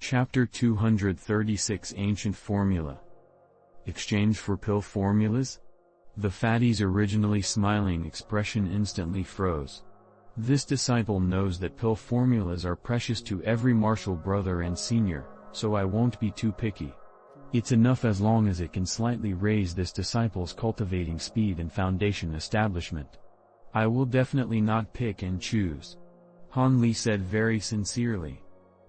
Chapter 236 Ancient Formula. Exchange for pill formulas? The fatty's originally smiling expression instantly froze. This disciple knows that pill formulas are precious to every martial brother and senior, so I won't be too picky. It's enough as long as it can slightly raise this disciple's cultivating speed and foundation establishment. I will definitely not pick and choose. Han Li said very sincerely.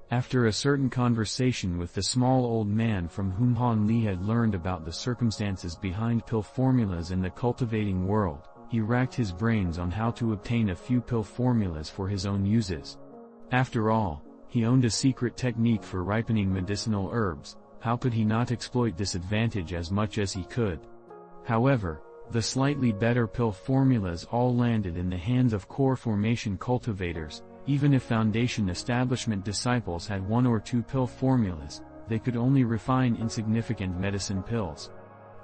After a certain conversation with the small old man from whom Han Li had learned about the circumstances behind pill formulas in the cultivating world, he racked his brains on how to obtain a few pill formulas for his own uses. After all, he owned a secret technique for ripening medicinal herbs. How could he not exploit this advantage as much as he could? However, the slightly better pill formulas all landed in the hands of core formation cultivators. Even if foundation establishment disciples had one or two pill formulas, they could only refine insignificant medicine pills.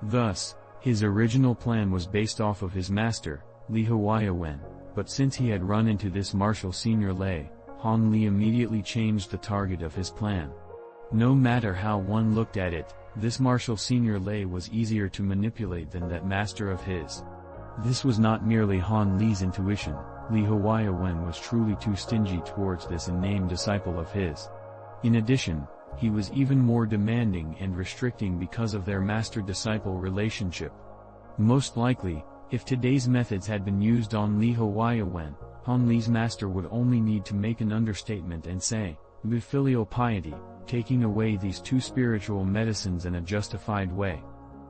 Thus, his original plan was based off of his master, Li Huaiwen, but since he had run into this martial senior Lei, Han Li immediately changed the target of his plan. No matter how one looked at it, this martial senior Lei was easier to manipulate than that master of his. This was not merely Han Li's intuition. Li Huaiwen was truly too stingy towards this unnamed disciple of his. In addition, he was even more demanding and restricting because of their master-disciple relationship. Most likely, if today's methods had been used on Li Huaiwen, Han Li's master would only need to make an understatement and say, with filial piety, taking away these two spiritual medicines in a justified way.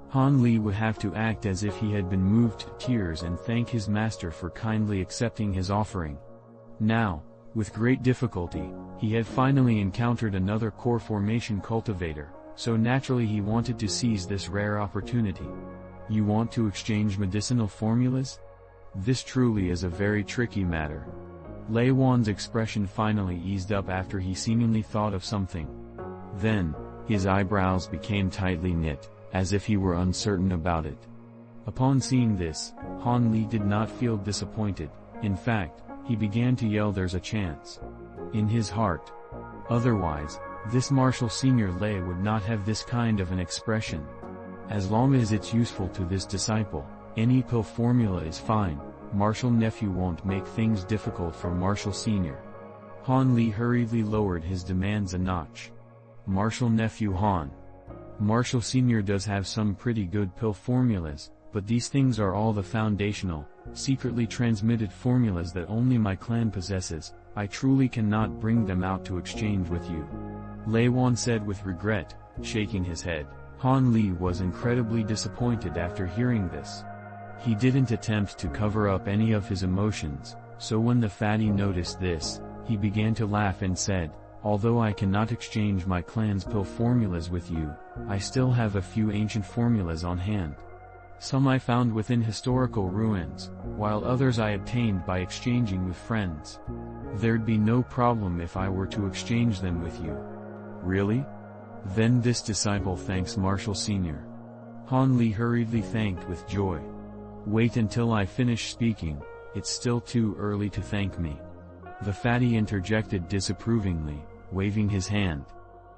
Han Li would have to act as if he had been moved to tears and thank his master for kindly accepting his offering. Now, with great difficulty, he had finally encountered another core formation cultivator, so naturally he wanted to seize this rare opportunity. You want to exchange medicinal formulas? This truly is a very tricky matter. Lei Wan's expression finally eased up after he seemingly thought of something. Then, his eyebrows became tightly knit, as if he were uncertain about it. Upon seeing this, Han Li did not feel disappointed. In fact, he began to yell, "There's a chance!" in his heart. Otherwise, this martial senior Lei would not have this kind of an expression. As long as it's useful to this disciple, any pill formula is fine. Martial nephew won't make things difficult for martial senior. Han Li hurriedly lowered his demands a notch. Martial nephew Han. Martial Senior does have some pretty good pill formulas, but these things are all the foundational, secretly transmitted formulas that only my clan possesses. I truly cannot bring them out to exchange with you. Lei Wan said with regret, shaking his head. Han Li was incredibly disappointed after hearing this. He didn't attempt to cover up any of his emotions, so when the fatty noticed this, he began to laugh and said, "Although I cannot exchange my clan's pill formulas with you, I still have a few ancient formulas on hand. Some I found within historical ruins, while others I obtained by exchanging with friends. There'd be no problem if I were to exchange them with you." Really? Then this disciple thanks Martial Senior. Han Li hurriedly thanked with joy. Wait until I finish speaking, it's still too early to thank me. The fatty interjected disapprovingly, waving his hand.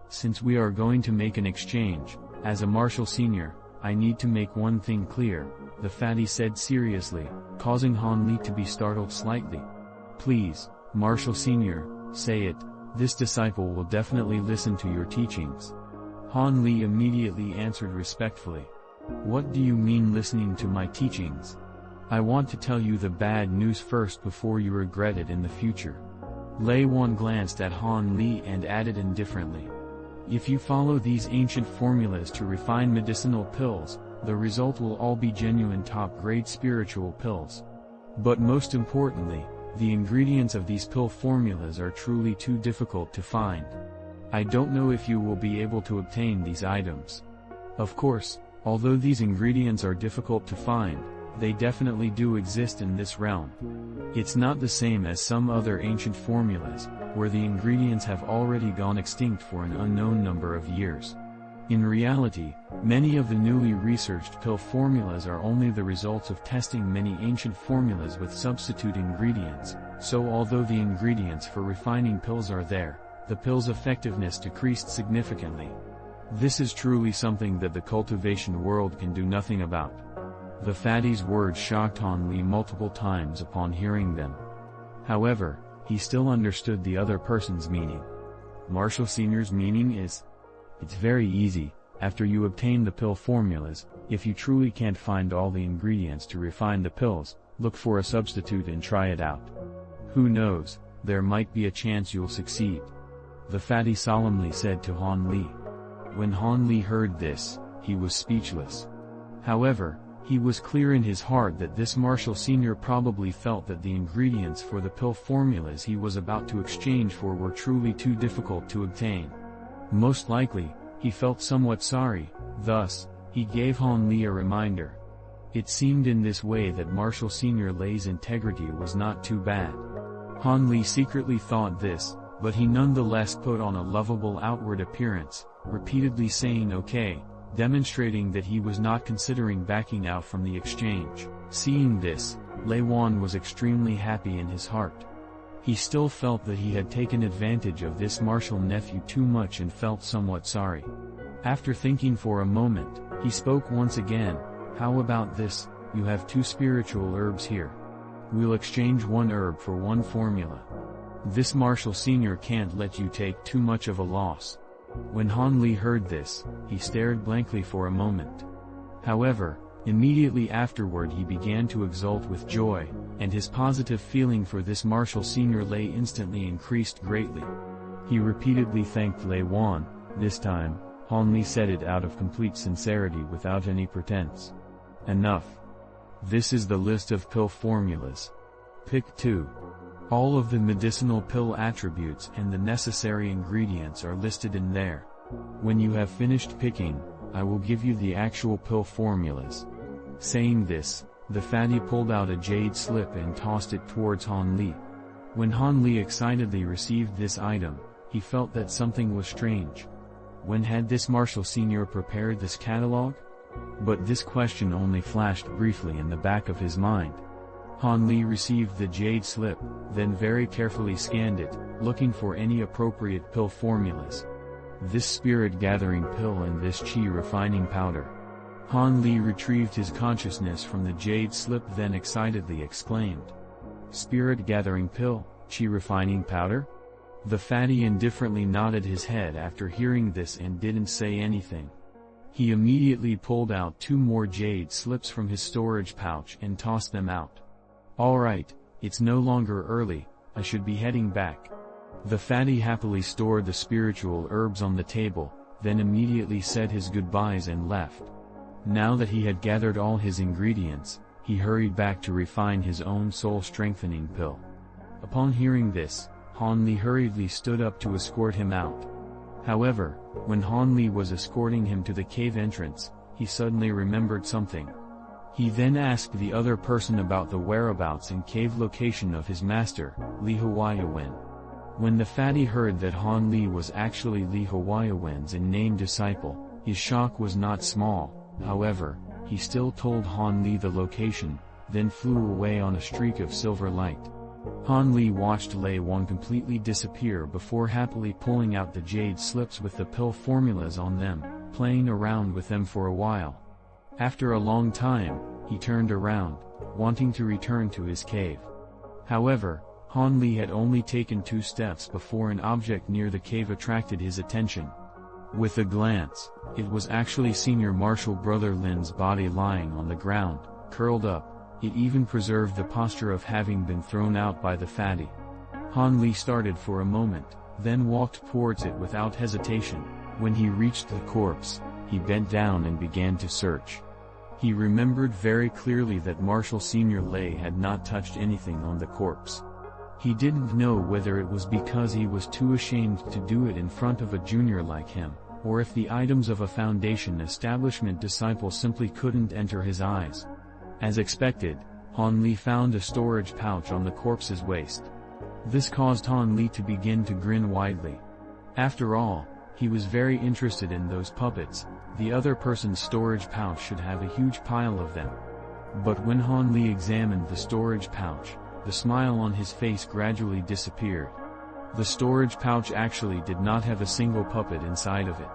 Since we are going to make an exchange, as a martial senior, I need to make one thing clear, the fatty said seriously, causing Han Li to be startled slightly. Please, martial senior, say it, this disciple will definitely listen to your teachings. Han Li immediately answered respectfully. What do you mean listening to my teachings? I want to tell you the bad news first before you regret it in the future. Lei Wan glanced at Han Li and added indifferently. If you follow these ancient formulas to refine medicinal pills, the result will all be genuine top-grade spiritual pills. But most importantly, the ingredients of these pill formulas are truly too difficult to find. I don't know if you will be able to obtain these items. Of course, although these ingredients are difficult to find, they definitely do exist in this realm. It's not the same as some other ancient formulas, where the ingredients have already gone extinct for an unknown number of years. In reality, many of the newly researched pill formulas are only the results of testing many ancient formulas with substitute ingredients, so although the ingredients for refining pills are there, the pill's effectiveness decreased significantly. This is truly something that the cultivation world can do nothing about. The fatty's words shocked Han Li multiple times upon hearing them. However, he still understood the other person's meaning. Marshall Sr.'s meaning is, it's very easy, after you obtain the pill formulas, if you truly can't find all the ingredients to refine the pills, look for a substitute and try it out. Who knows, there might be a chance you'll succeed. The fatty solemnly said to Han Li. When Han Li heard this, he was speechless. However, he was clear in his heart that this Marshall Sr. probably felt that the ingredients for the pill formulas he was about to exchange for were truly too difficult to obtain. Most likely, he felt somewhat sorry, thus, he gave Han Li a reminder. It seemed in this way that Marshall Sr. Lei's integrity was not too bad. Han Li secretly thought this, but he nonetheless put on a lovable outward appearance, repeatedly saying okay, demonstrating that he was not considering backing out from the exchange. Seeing this, Lei Wan was extremely happy in his heart. He still felt that he had taken advantage of this Marshall nephew too much and felt somewhat sorry. After thinking for a moment, he spoke once again. How about this, you have 2 spiritual herbs here. We'll exchange 1 herb for 1 formula. This Marshall Sr. can't let you take too much of a loss. When Han Li heard this, he stared blankly for a moment. However, immediately afterward he began to exult with joy, and his positive feeling for this Marshall Sr. Lei instantly increased greatly. He repeatedly thanked Lei Wan. This time, Han Li said it out of complete sincerity without any pretense. Enough. This is the list of pill formulas. Pick 2. All of the medicinal pill attributes and the necessary ingredients are listed in there. When you have finished picking, I will give you the actual pill formulas. Saying this, the fatty pulled out a jade slip and tossed it towards Han Li. When Han Li excitedly received this item, he felt that something was strange. When had this Marshall Sr. prepared this catalog? But this question only flashed briefly in the back of his mind. Han Li received the jade slip, then very carefully scanned it, looking for any appropriate pill formulas. This spirit gathering pill and this chi refining powder. Han Li retrieved his consciousness from the jade slip, then excitedly exclaimed. Spirit gathering pill, chi refining powder? The fatty indifferently nodded his head after hearing this and didn't say anything. He immediately pulled out 2 more jade slips from his storage pouch and tossed them out. Alright, it's no longer early, I should be heading back. The fatty happily stored the spiritual herbs on the table, then immediately said his goodbyes and left. Now that he had gathered all his ingredients, he hurried back to refine his own soul-strengthening pill. Upon hearing this, Han Li hurriedly stood up to escort him out. However, when Han Li was escorting him to the cave entrance, he suddenly remembered something. He then asked the other person about the whereabouts and cave location of his master, Li Huayawen. When the fatty heard that Han Li was actually Li Huayawen's in-name disciple, his shock was not small. However, he still told Han Li the location, then flew away on a streak of silver light. Han Li watched Lei Wan completely disappear before happily pulling out the jade slips with the pill formulas on them, playing around with them for a while. After a long time, he turned around, wanting to return to his cave. However, Han Li had only taken 2 steps before an object near the cave attracted his attention. With a glance, it was actually Senior Marshal Brother Lin's body lying on the ground, curled up. It even preserved the posture of having been thrown out by the fatty. Han Li started for a moment, then walked towards it without hesitation. When he reached the corpse, he bent down and began to search. He remembered very clearly that Marshal Senior Lei had not touched anything on the corpse. He didn't know whether it was because he was too ashamed to do it in front of a junior like him, or if the items of a Foundation establishment disciple simply couldn't enter his eyes. As expected, Han Li found a storage pouch on the corpse's waist. This caused Han Li to begin to grin widely. After all, he was very interested in those puppets. The other person's storage pouch should have a huge pile of them. But when Han Li examined the storage pouch, the smile on his face gradually disappeared. The storage pouch actually did not have a single puppet inside of it.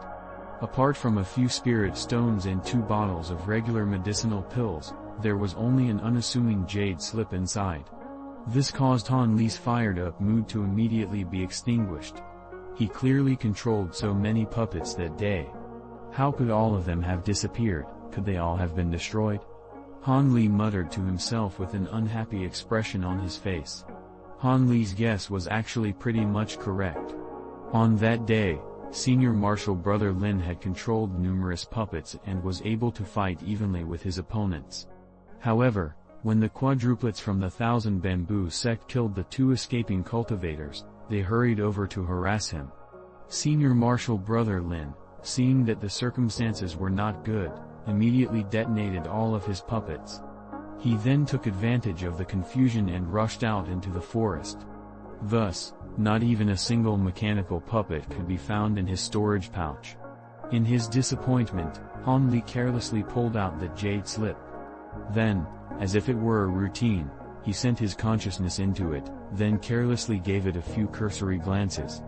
Apart from a few spirit stones and 2 bottles of regular medicinal pills, there was only an unassuming jade slip inside. This caused Han Li's fired-up mood to immediately be extinguished. He clearly controlled so many puppets that day. How could all of them have disappeared? Could they all have been destroyed? Han Li muttered to himself with an unhappy expression on his face. Han Li's guess was actually pretty much correct. On that day, Senior Marshal Brother Lin had controlled numerous puppets and was able to fight evenly with his opponents. However, when the quadruplets from the Thousand Bamboo sect killed the 2 escaping cultivators, they hurried over to harass him. Senior Marshal Brother Lin, seeing that the circumstances were not good, immediately detonated all of his puppets. He then took advantage of the confusion and rushed out into the forest. Thus, not even a single mechanical puppet could be found in his storage pouch. In his disappointment, Han Li carelessly pulled out the jade slip. Then, as if it were a routine, he sent his consciousness into it, then carelessly gave it a few cursory glances.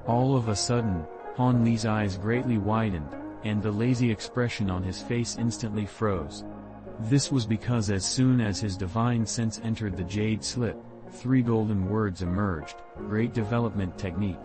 All of a sudden, Han Li's eyes greatly widened, and the lazy expression on his face instantly froze. This was because as soon as his divine sense entered the jade slip, 3 golden words emerged: great development technique.